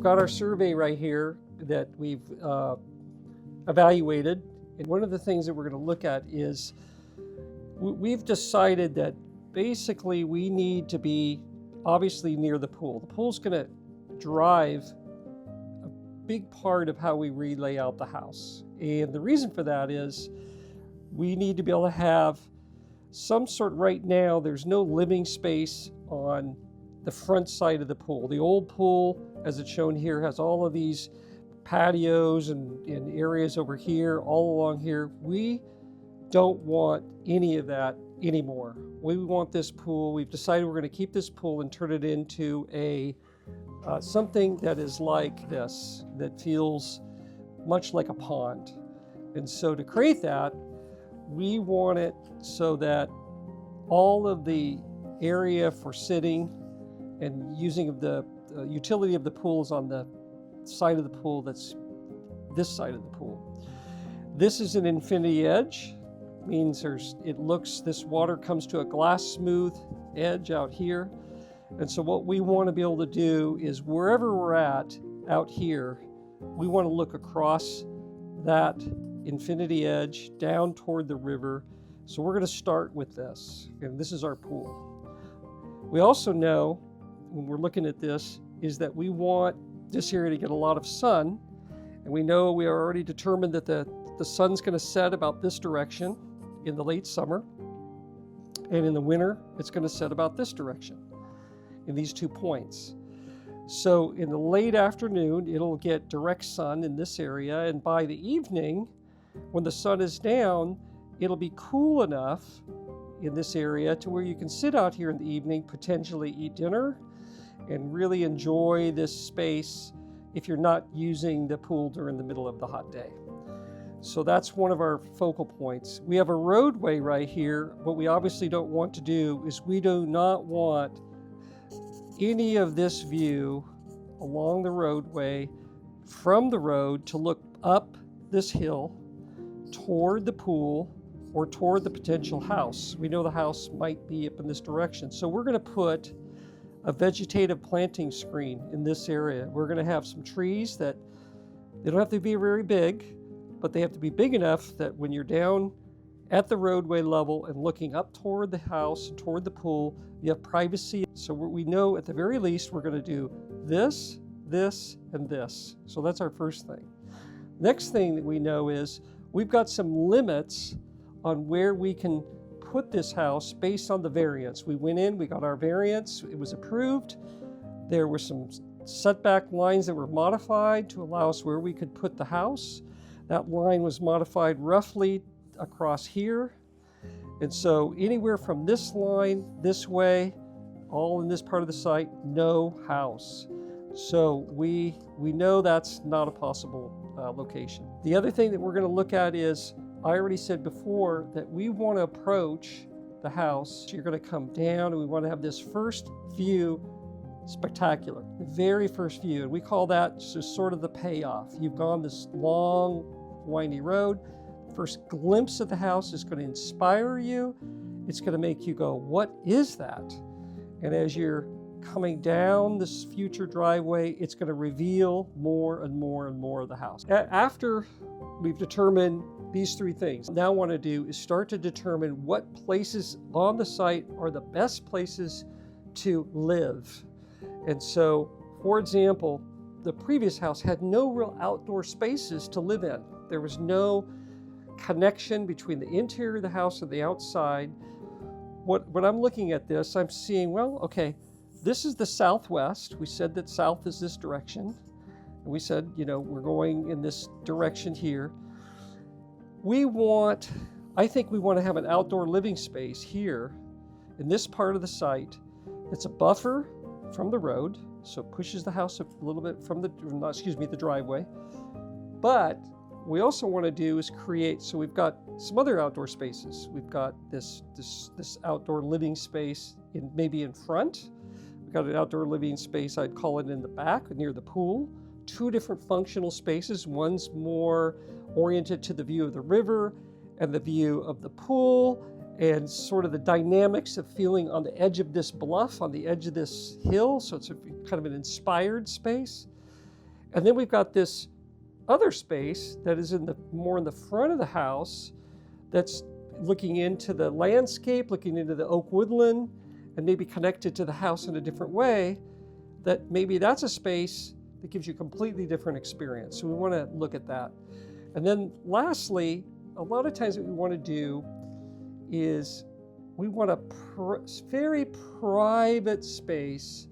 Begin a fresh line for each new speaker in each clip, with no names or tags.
got our survey right here that we've evaluated. And one of the things that we're going to look at is we've decided that basically we need to be obviously near the pool. The pool's going to drive a big part of how we relay out the house. And the reason for that is we need to be able to have some sort. Right now, there's no living space on the front side of the pool. The old pool, as it's shown here, has all of these patios and areas over here, all along here. We don't want any of that anymore. We want this pool. We've decided we're going to keep this pool and turn it into a something that is like this, that feels much like a pond. And so to create that, we want it so that all of the area for sitting and using the utility of the pool is on the side of the pool that's this side of the pool. This is an infinity edge, means this water comes to a glass smooth edge out here. And so what we want to be able to do is wherever we're at out here, we want to look across that infinity edge down toward the river. So we're going to start with this, and this is our pool. We also know, when we're looking at this, is that we want this area to get a lot of sun, and we know we are already determined that the sun's going to set about this direction in the late summer, and in the winter it's going to set about this direction in these 2 points. So in the late afternoon it'll get direct sun in this area, and by the evening when the sun is down, it'll be cool enough in this area to where you can sit out here in the evening, potentially eat dinner, and really enjoy this space if you're not using the pool during the middle of the hot day. So that's one of our focal points. We have a roadway right here. What we obviously don't want to do is we do not want any of this view along the roadway from the road to look up this hill toward the pool or toward the potential house. We know the house might be up in this direction. So we're going to put a vegetative planting screen in this area. We're going to have some trees that they don't have to be very big, but they have to be big enough that when you're down at the roadway level and looking up toward the house and toward the pool, you have privacy. So we know at the very least we're going to do this, this, and this. So that's our first thing. Next thing that we know is we've got some limits on where we can put this house based on the variance. We went in, we got our variance, it was approved. There were some setback lines that were modified to allow us where we could put the house. That line was modified roughly across here. And so anywhere from this line, this way, all in this part of the site, no house. So we know that's not a possible location. The other thing that we're going to look at is, I already said before that we want to approach the house. So you're going to come down and we want to have this first view spectacular, the very first view. And we call that just sort of the payoff. You've gone this long, windy road. First glimpse of the house is going to inspire you. It's going to make you go, what is that? And as you're coming down this future driveway, it's going to reveal more and more and more of the house. After we've determined these 3 things, now what I want to do is start to determine what places on the site are the best places to live. And so, for example, the previous house had no real outdoor spaces to live in. There was no connection between the interior of the house and the outside. When I'm looking at this, I'm seeing, well, okay, this is the southwest. We said that south is this direction. And we said, we're going in this direction here. I think we want to have an outdoor living space here in this part of the site. It's a buffer from the road, so it pushes the house up a little bit from the driveway. But we also want to do is create, so we've got some other outdoor spaces. We've got this outdoor living space maybe in front. We've got an outdoor living space, I'd call it in the back near the pool. 2 different functional spaces. One's more oriented to the view of the river and the view of the pool, and sort of the dynamics of feeling on the edge of this bluff, on the edge of this hill. So it's kind of an inspired space. And then we've got this other space that is more in the front of the house that's looking into the landscape, looking into the oak woodland, and maybe connected to the house in a different way, that maybe that's a space that gives you a completely different experience. So we want to look at that. And then lastly, a lot of times what we want to do is we want a very private space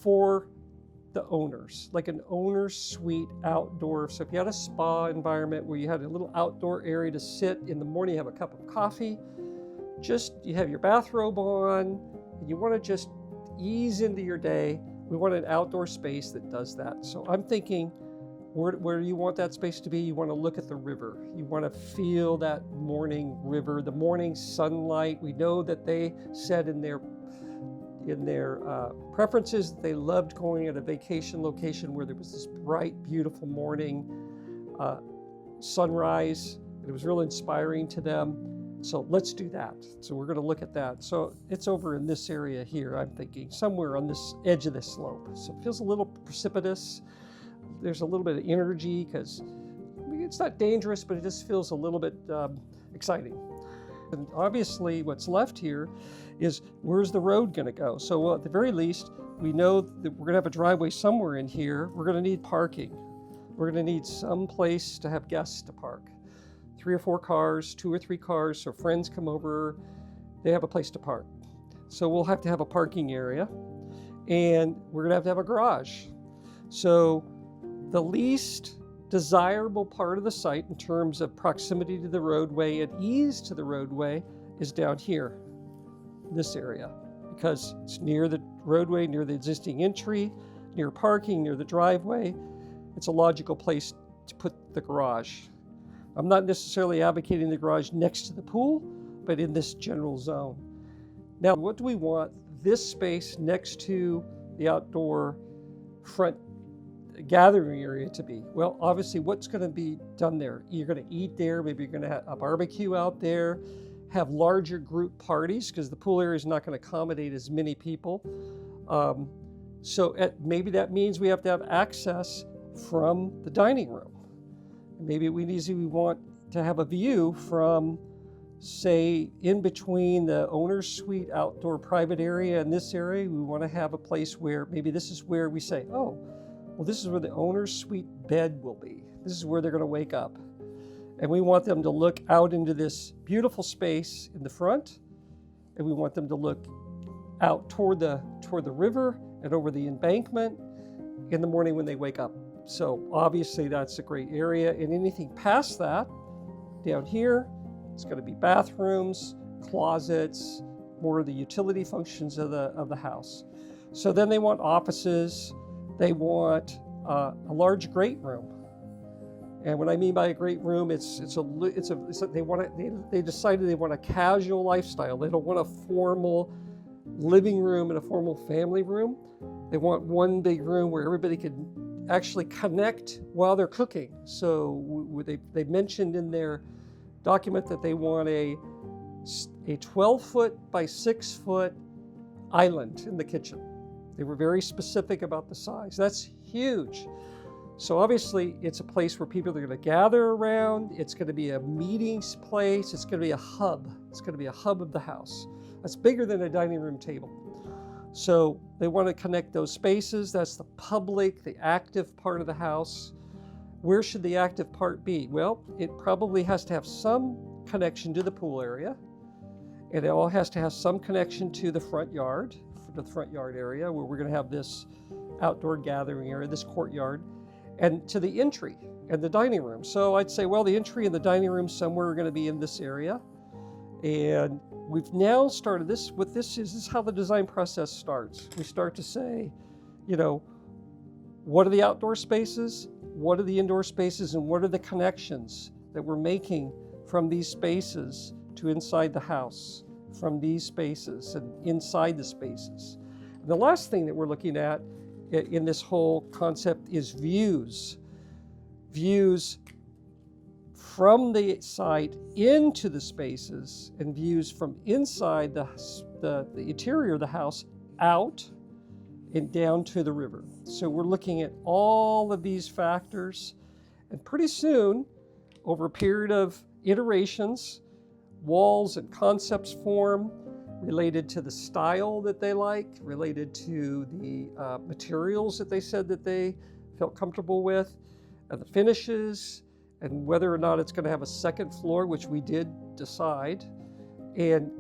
for the owners, like an owner's suite outdoor. So if you had a spa environment where you had a little outdoor area to sit in the morning, you have a cup of coffee, you have your bathrobe on, and you want to just ease into your day, we want an outdoor space that does that. So I'm thinking, where do you want that space to be? You want to look at the river. You want to feel that morning river, the morning sunlight. We know that they said in their preferences that they loved going at a vacation location where there was this bright, beautiful morning sunrise. And it was real inspiring to them. So let's do that. So we're going to look at that. So it's over in this area here, I'm thinking, somewhere on this edge of this slope. So it feels a little precipitous. There's a little bit of energy because it's not dangerous, but it just feels a little bit exciting. And obviously what's left here is, where's the road going to go? So at the very least, we know that we're going to have a driveway somewhere in here. We're going to need parking. We're going to need some place to have guests to park. 3 or 4 cars, 2 or 3 cars, so friends come over, they have a place to park. So we'll have to have a parking area, and we're going to have a garage. So the least desirable part of the site in terms of proximity to the roadway and ease to the roadway is down here, this area, because it's near the roadway, near the existing entry, near parking, near the driveway. It's a logical place to put the garage. I'm not necessarily advocating the garage next to the pool, but in this general zone. Now, what do we want this space next to the outdoor front gathering area to be? Well, obviously, what's going to be done there? You're going to eat there, maybe you're going to have a barbecue out there, have larger group parties, because the pool area is not going to accommodate as many people. Maybe that means we have to have access from the dining room. Maybe we want to have a view from, say, in between the owner's suite outdoor private area and this area. We want to have a place where maybe this is where we say, oh, well, this is where the owner's suite bed will be. This is where they're going to wake up. And we want them to look out into this beautiful space in the front, and we want them to look out toward the river and over the embankment in the morning when they wake up. So obviously that's a great area, and anything past that, down here, it's going to be bathrooms, closets, more of the utility functions of the house. So then they want offices, they want a large great room. And what I mean by a great room, they decided they want a casual lifestyle. They don't want a formal living room and a formal family room. They want one big room where everybody could actually connect while they're cooking. So they mentioned in their document that they want a 12-foot by 6-foot island in the kitchen. They were very specific about the size. That's huge. So obviously it's a place where people are going to gather around. It's going to be a meetings place. It's going to be a hub. It's going to be a hub of the house. That's bigger than a dining room table. So they want to connect those spaces. That's the public, the active part of the house. Where should the active part be? Well, it probably has to have some connection to the pool area. And it all has to have some connection to the front yard area where we're going to have this outdoor gathering area, this courtyard, and to the entry and the dining room. So I'd say, well, the entry and the dining room somewhere are going to be in this area. And we've now started this is how the design process starts. We start to say, what are the outdoor spaces? What are the indoor spaces? And what are the connections that we're making from these spaces to inside the house, from these spaces and inside the spaces? And the last thing that we're looking at in this whole concept is views. Views from the site into the spaces, and views from inside the interior of the house out and down to the river. So we're looking at all of these factors, and pretty soon, over a period of iterations, walls and concepts form related to the style that they like, related to the materials that they said that they felt comfortable with, and the finishes, and whether or not it's going to have a second floor, which we did decide, and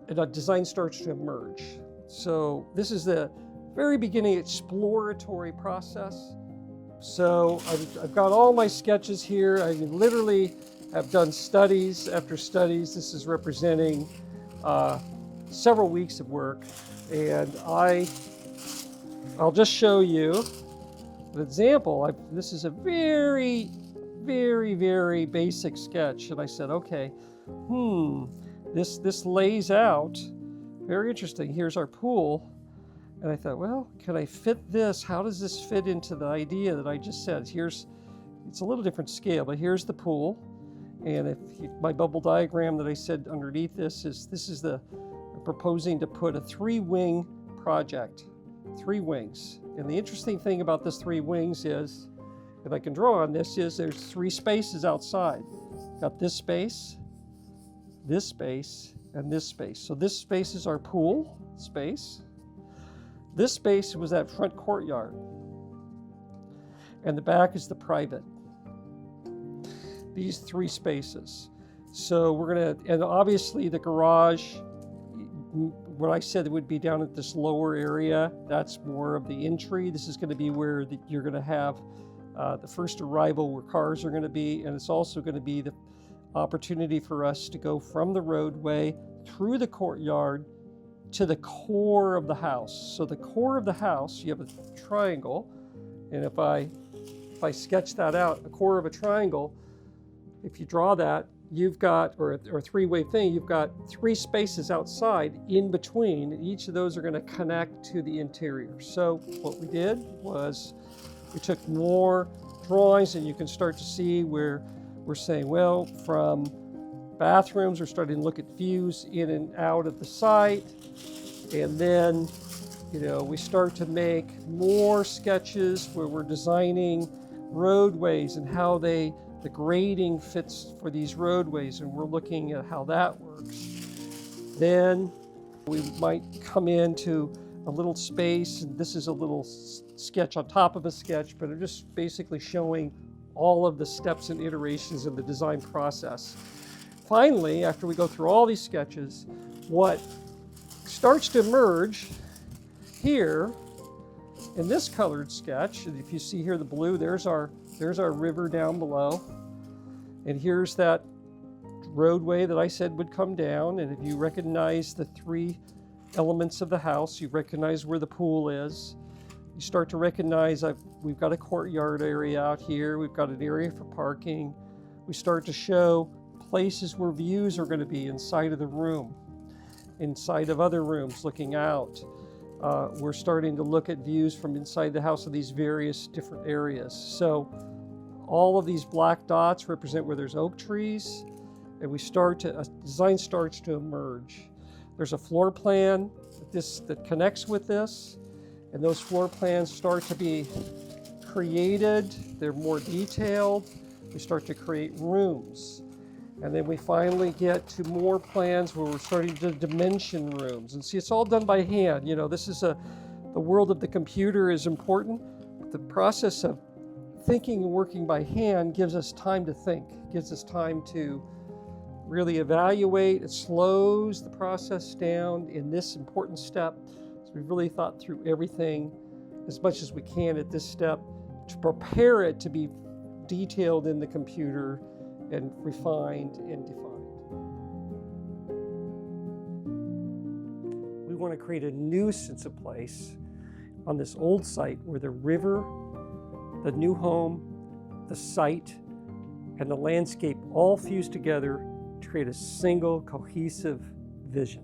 a design starts to emerge. So this is the very beginning exploratory process. So I've got all my sketches here. I literally have done studies after studies. This is representing several weeks of work, and I'll just show you an example. This is a very, very, very basic sketch, and I said, okay, this lays out very interesting. Here's our pool, and I thought, well, can I fit this? How does this fit into the idea that I just said? It's a little different scale, but here's the pool, and my bubble diagram that I said underneath this is proposing to put a 3-wing project, 3 wings. And the interesting thing about this 3 wings is, that I can draw on this, is there's 3 spaces outside. Got this space, and this space. So this space is our pool space. This space was that front courtyard. And the back is the private. These 3 spaces. So we're gonna, and obviously the garage, what I said it would be down at this lower area, that's more of the entry. This is going to be where you're going to have the first arrival where cars are going to be, and it's also going to be the opportunity for us to go from the roadway through the courtyard to the core of the house. So the core of the house, you have a triangle, and if I sketch that out, a core of a triangle, if you draw that, you've got, or a 3-way thing, you've got 3 spaces outside in between, and each of those are going to connect to the interior. So what we did was we took more drawings, and you can start to see where we're saying, well, from bathrooms, we're starting to look at views in and out of the site, and then, we start to make more sketches where we're designing roadways and how the grading fits for these roadways, and we're looking at how that works. Then we might come into a little space, and this is a little sketch on top of a sketch, but I'm just basically showing all of the steps and iterations of the design process. Finally, after we go through all these sketches, what starts to emerge here in this colored sketch, and if you see here the blue, there's our river down below. And here's that roadway that I said would come down. And if you recognize the 3 elements of the house, you recognize where the pool is. You start to recognize we've got a courtyard area out here. We've got an area for parking. We start to show places where views are going to be inside of the room, inside of other rooms looking out. We're starting to look at views from inside the house of these various different areas. So all of these black dots represent where there's oak trees, and a design starts to emerge. There's a floor plan that connects with this, and those floor plans start to be created. They're more detailed. We start to create rooms. And then we finally get to more plans where we're starting to dimension rooms. And see, it's all done by hand. This is the world of the computer is important. The process of thinking and working by hand gives us time to think, gives us time to really evaluate. It slows the process down in this important step. So we've really thought through everything as much as we can at this step to prepare it to be detailed in the computer and refined and defined. We want to create a nuisance of place on this old site where the river, the new home, the site, and the landscape all fuse together to create a single cohesive vision.